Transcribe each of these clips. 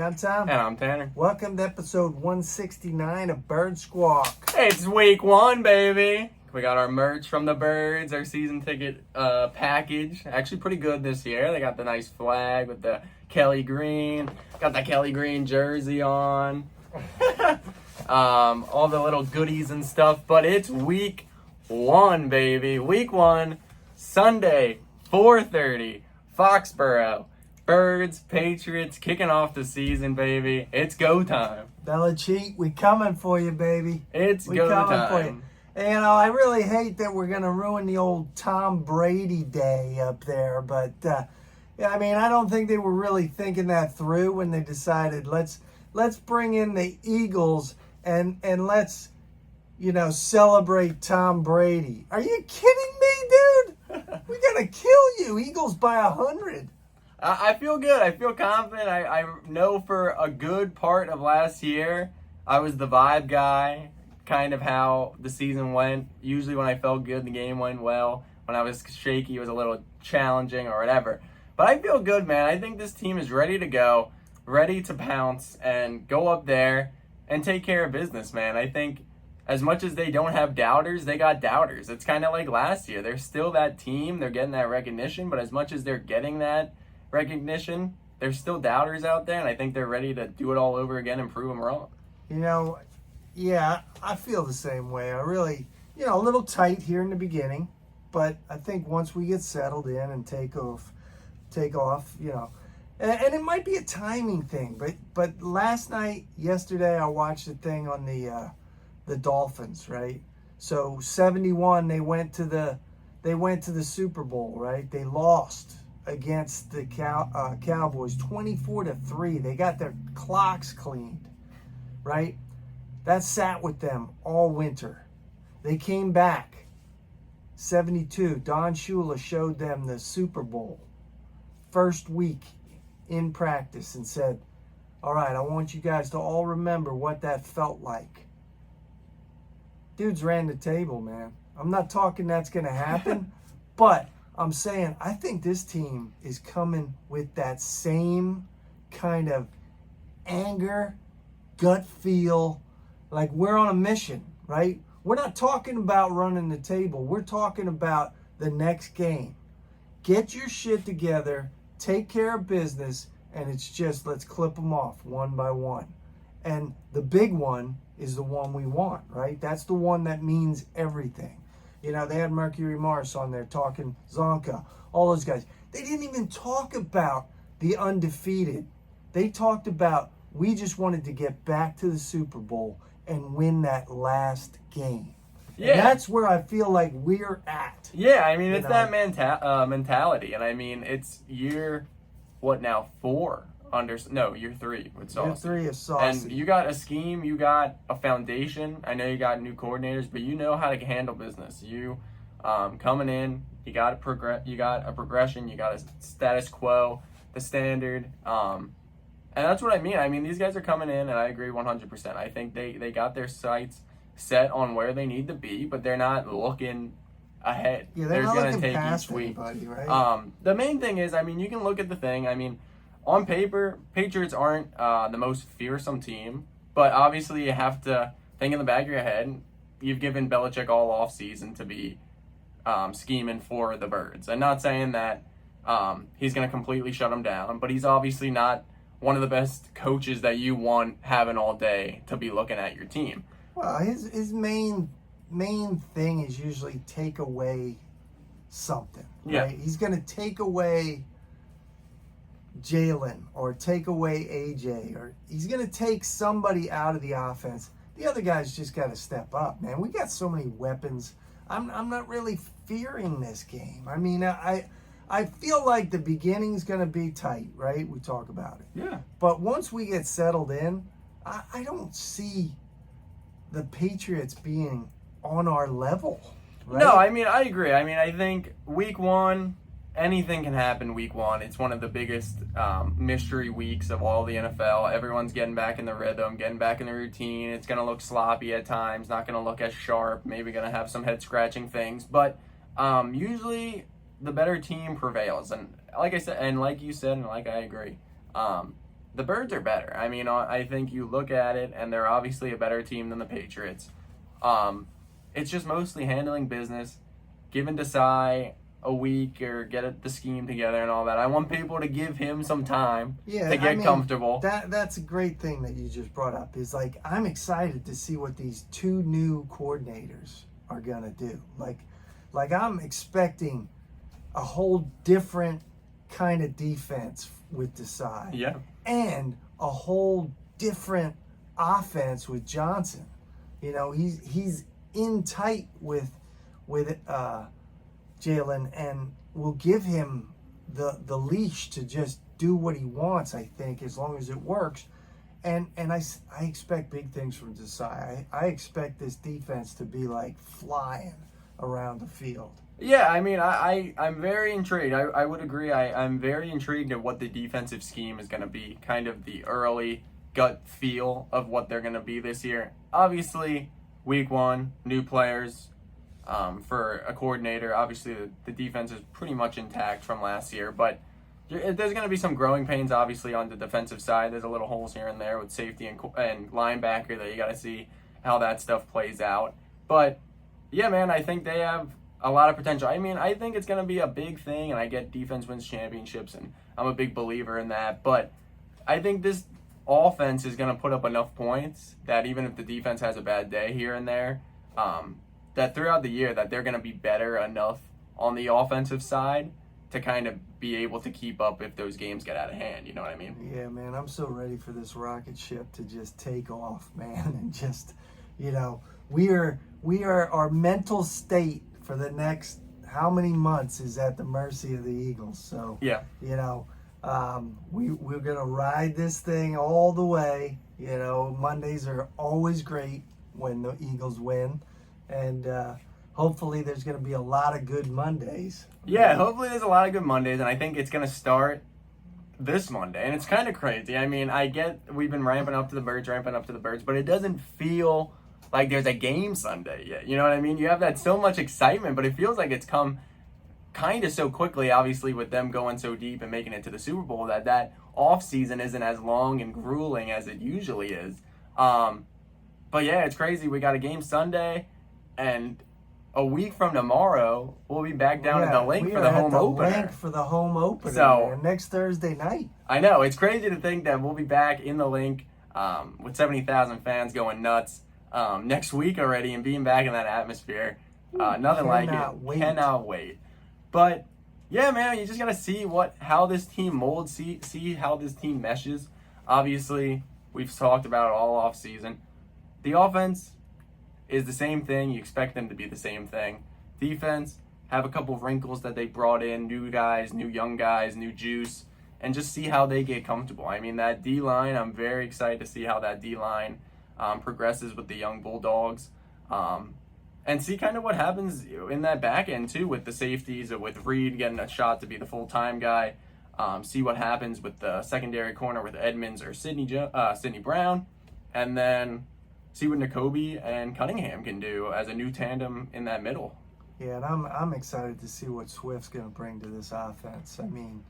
I'm Tom. And I'm Tanner. Welcome to episode 169 of Bird Squawk. Hey, it's week one, baby. We got our merch from the Birds, our season ticket package. Actually pretty good this year. They got the nice flag with the Kelly Green. Got the Kelly Green jersey on. All the little goodies and stuff. But it's week one, baby. Week one, Sunday, 4:30, Foxborough. Birds, Patriots, kicking off the season, baby. It's go time. Belichick, we coming for you, baby. It's we go coming time. for you. And, you know, I really hate that we're going to ruin the old Tom Brady day up there. But, yeah, I mean, I don't think they were really thinking that through when they decided let's bring in the Eagles and let's, you know, celebrate Tom Brady. Are you kidding me, dude? We're going to kill you. Eagles by 100. I feel good. I feel confident. I know for a good part of last year, I was the vibe guy, kind of how the season went. Usually when I felt good, the game went well. When I was shaky, it was a little challenging or whatever. But I feel good, man. I think this team is ready to go, ready to pounce and go up there and take care of business, man. I think as much as they don't have doubters, they got doubters. It's kind of like last year. They're still that team. They're getting that recognition. But as much as they're getting that recognition, there's still doubters out there, and I think they're ready to do it all over again and prove them wrong. You know, yeah, I feel the same way. I really, you know, a little tight here in the beginning, but I think once we get settled in and take off, you know, and it might be a timing thing, but yesterday, I watched the thing on the Dolphins, right? So 71, they went to the Super Bowl, right? They lost against the Cowboys 24-3. They got their clocks cleaned, right? That sat with them all winter. They came back 72. Don Shula showed them the Super Bowl first week in practice and said, all right, I want you guys to all remember what that felt like. Dudes ran the table, man. I'm not talking that's going to happen, but I'm saying I think this team is coming with that same kind of anger, gut feel, like we're on a mission, right? We're not talking about running the table. We're talking about the next game. Get your shit together, take care of business, and it's just let's clip them off one by one. And the big one is the one we want, right? That's the one that means everything. You know, they had Mercury Morris on there talking, Zonka, all those guys. They didn't even talk about the undefeated. They talked about we just wanted to get back to the Super Bowl and win that last game. Yeah. And that's where I feel like we're at. Yeah, I mean, it's that mentality. And I mean, it's year 4? Year 3 with Saucy. Year 3 of Saucy. And you got a scheme, you got a foundation. I know you got new coordinators, but you know how to handle business. You coming in, you got a progression, you got a status quo, the standard. And that's what I mean. I mean, these guys are coming in, and I agree 100%. I think they got their sights set on where they need to be, but they're not looking ahead. Yeah, they're not gonna looking take past each week. anybody, right? The main thing is, I mean, you can look at the thing. I mean, on paper, Patriots aren't the most fearsome team, but obviously you have to think in the back of your head, you've given Belichick all offseason to be scheming for the Birds. And not saying that he's going to completely shut them down, but he's obviously not one of the best coaches that you want having all day to be looking at your team. Well, his main thing is usually take away something, right? Yeah. He's going to take away Jalen or take away AJ, or he's going to take somebody out of the offense. The other guys just got to step up, man. We got so many weapons. I'm not really fearing this game. I mean, I feel like the beginning's going to be tight, right? We talk about it. Yeah. But once we get settled in, I don't see the Patriots being on our level. Right? No, I mean, I agree. I mean, I think week one, anything can happen week one. It's one of the biggest mystery weeks of all the NFL. Everyone's getting back in the rhythm, getting back in the routine. It's going to look sloppy at times, not going to look as sharp, maybe going to have some head-scratching things. But usually the better team prevails. And like I said, and like you said, and like I agree, the Birds are better. I mean, I think you look at it, and they're obviously a better team than the Patriots. It's just mostly handling business, giving Desai a week or the scheme together and all that. I want people to give him some time to get comfortable. That's a great thing that you just brought up. Is like I'm excited to see what these two new coordinators are gonna do. Like I'm expecting a whole different kind of defense with Desai. Yeah. And a whole different offense with Johnson. You know, he's in tight with Jalen, and will give him the leash to just do what he wants, I think, as long as it works. And I expect big things from Desai. I expect this defense to be like flying around the field. Yeah, I mean, I'm very intrigued. I would agree. I'm very intrigued at what the defensive scheme is going to be, kind of the early gut feel of what they're going to be this year. Obviously, week one, new players for a coordinator. Obviously, the defense is pretty much intact from last year, but there's going to be some growing pains, obviously, on the defensive side. There's a little holes here and there with safety and linebacker that you got to see how that stuff plays out. But, yeah, man, I think they have a lot of potential. I mean, I think it's going to be a big thing, and I get defense wins championships, and I'm a big believer in that. But I think this offense is going to put up enough points that even if the defense has a bad day here and there, that throughout the year that they're going to be better enough on the offensive side to kind of be able to keep up if those games get out of hand. You know what I mean? Yeah, man, I'm so ready for this rocket ship to just take off, man, and just, you know, we are our mental state for the next how many months is at the mercy of the Eagles. So, yeah, you know, we're going to ride this thing all the way. You know, Mondays are always great when the Eagles win. And hopefully there's going to be a lot of good Mondays. Yeah, hopefully there's a lot of good Mondays. And I think it's going to start this Monday. And it's kind of crazy. I mean, I get we've been ramping up to the Birds, but it doesn't feel like there's a game Sunday yet. You know what I mean? You have that so much excitement, but it feels like it's come kind of so quickly, obviously, with them going so deep and making it to the Super Bowl, that off season isn't as long and grueling as it usually is. But yeah, it's crazy. We got a game Sunday, and a week from tomorrow, we'll be back down at the link for the home opener. Link for the home opener, so, man, next Thursday night. I know. It's crazy to think that we'll be back in the link with 70,000 fans going nuts next week already and being back in that atmosphere. Nothing like it. Cannot wait. But, yeah, man, you just got to see how this team molds, see how this team meshes. Obviously, we've talked about it all off season. The offense is the same thing. You expect them to be the same thing. Defense, have a couple of wrinkles that they brought in, new guys, new young guys, new juice, and just see how they get comfortable. I mean, that D-line, I'm very excited to see how that D-line progresses with the young Bulldogs. And see kind of what happens in that back end, too, with the safeties, or with Reed getting a shot to be the full-time guy. See what happens with the secondary corner with Edmonds or Sidney Brown. And then see what Nakobe and Cunningham can do as a new tandem in that middle. Yeah, and I'm excited to see what Swift's going to bring to this offense. I mean,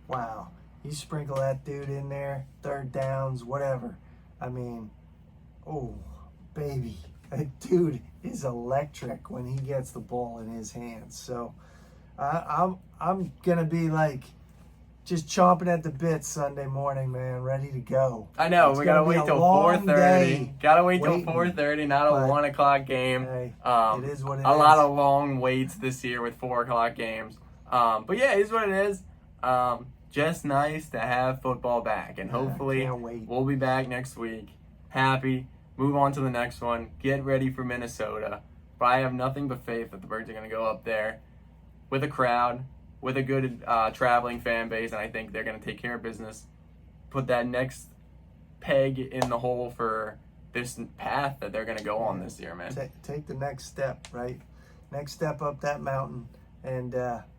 wow. You sprinkle that dude in there, third downs, whatever. I mean, oh, baby. That dude is electric when he gets the ball in his hands. So I'm going to be like just chomping at the bit Sunday morning, man, ready to go. I know, we gotta wait till 4:30. Gotta wait till 4:30, not a 1 o'clock game. Hey, it is what it is. A lot of long waits this year with 4 o'clock games. But yeah, it is what it is. Just nice to have football back, and hopefully we'll be back next week. Happy. Move on to the next one. Get ready for Minnesota. But I have nothing but faith that the Birds are gonna go up there with a crowd, with a good traveling fan base, and I think they're going to take care of business, put that next peg in the hole for this path that they're going to go on this year, man. Take the next step, right? Next step up that mountain, and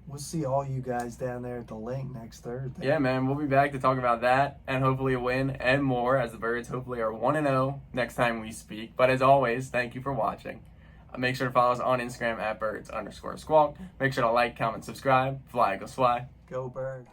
we'll see all you guys down there at the link next Thursday. Yeah, man, we'll be back to talk about that and hopefully a win and more, as the Birds hopefully are 1-0 next time we speak. But as always, thank you for watching. Make sure to follow us on Instagram at birds_squawk. Make sure to like, comment, subscribe. Fly, Eagles, fly. Go Birds.